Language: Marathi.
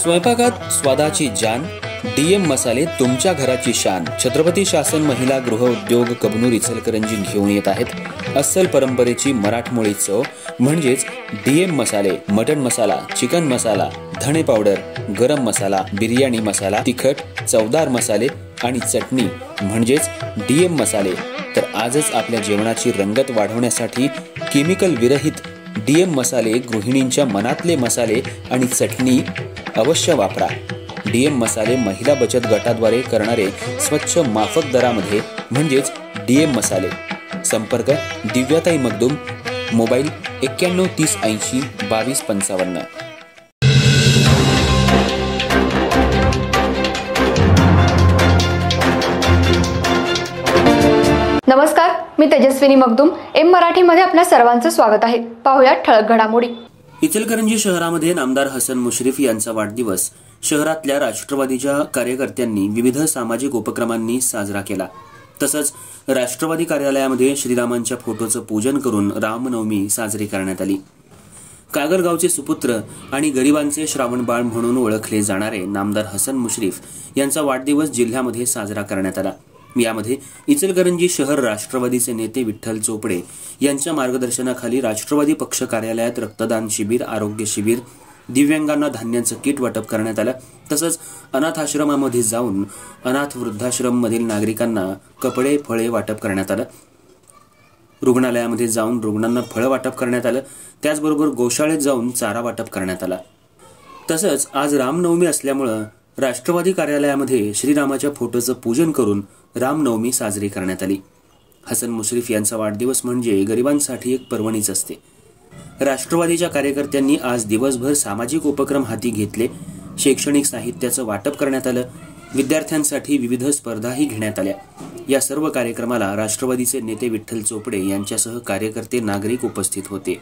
स्वयंपाकात स्वादाची जान, डीएम मसाले तुमच्या घराची शान। छत्रपती शासन महिला गृह उद्योग कबनूर इचलकरंजी घेऊन येत आहेत अस्सल परंपरेची मराठमोळी चव म्हणजेच डीएम मसाले। मटन मसाला, चिकन मसाला, धणे पावडर, गरम मसाला, बिर्याणी मसाला, तिखट चवदार मसाले आणि चटणी म्हणजेच डीएम मसाले। तर आजच आपल्या जेवणाची रंगत वाढवण्यासाठी केमिकल विरहित डीएम मसाले, गृहिणींच्या मनातले मसाले आणि चटणी अवश्य वापरा। डीएम मसाले महिला बचत गटाद्वारे करणारे स्वच्छ माफक दरामध्ये म्हणजेच डीएम मसाले। संपर्क दिव्याताई मगदूम, मोबाईल 91 30 80 22 55। नमस्कार, मी तेजस्विनी मगदूम। एम मराठीमध्ये आपल्या सर्वांचं स्वागत आहे। पाहूया ठळक घडामोडी। इचलकरंजी शहरामध्ये नामदार हसन मुश्रीफ यांचा वाढदिवस शहरातल्या राष्ट्रवादीच्या कार्यकर्त्यांनी विविध सामाजिक उपक्रमांनी साजरा केला। तसंच राष्ट्रवादी कार्यालयामध्ये श्रीरामांच्या फोटोचं पूजन करून रामनवमी साजरी करण्यात आली। कागलगावचे सुपुत्र आणि गरिबांचे श्रावणबाळ म्हणून ओळखले जाणारे नामदार हसन मुश्रीफ यांचा वाढदिवस जिल्ह्यामध्ये साजरा करण्यात आला। यामध्ये इचलकरंजी शहर राष्ट्रवादीचे नेते विठ्ठल चोपडे यांच्या मार्गदर्शनाखाली राष्ट्रवादी पक्ष कार्यालयात रक्तदान शिबिर, आरोग्य शिबिर, दिव्यांगांना धान्याचं किट वाटप करण्यात आलं। तसंच अनाथ आश्रमामध्ये जाऊन अनाथ वृद्धाश्रम मधील नागरिकांना कपडे, फळे वाटप करण्यात आलं। रुग्णालयामध्ये जाऊन रुग्णांना फळं वाटप करण्यात आलं। त्याचबरोबर गोशाळेत जाऊन चारा वाटप करण्यात आला। तसंच आज रामनवमी असल्यामुळे राष्ट्रवादी कार्यालयामध्ये श्रीरामाच्या फोटोचं पूजन करून रामनवमी साजरी करण्यात आली। हसन मुश्रीफ यांचा वाढदिवस म्हणजे गरिबांसाठी एक पर्वणीच असते। राष्ट्रवादीच्या कार्यकर्त्यांनी आज दिवसभर सामाजिक उपक्रम हाती घेतले। शैक्षणिक साहित्याचं वाटप करण्यात आलं। विद्यार्थ्यांसाठी विविध स्पर्धाही घेण्यात आल्या। या सर्व कार्यक्रमाला राष्ट्रवादीचे नेते विठ्ठल चोपडे यांच्यासह कार्यकर्ते, नागरिक उपस्थित होते।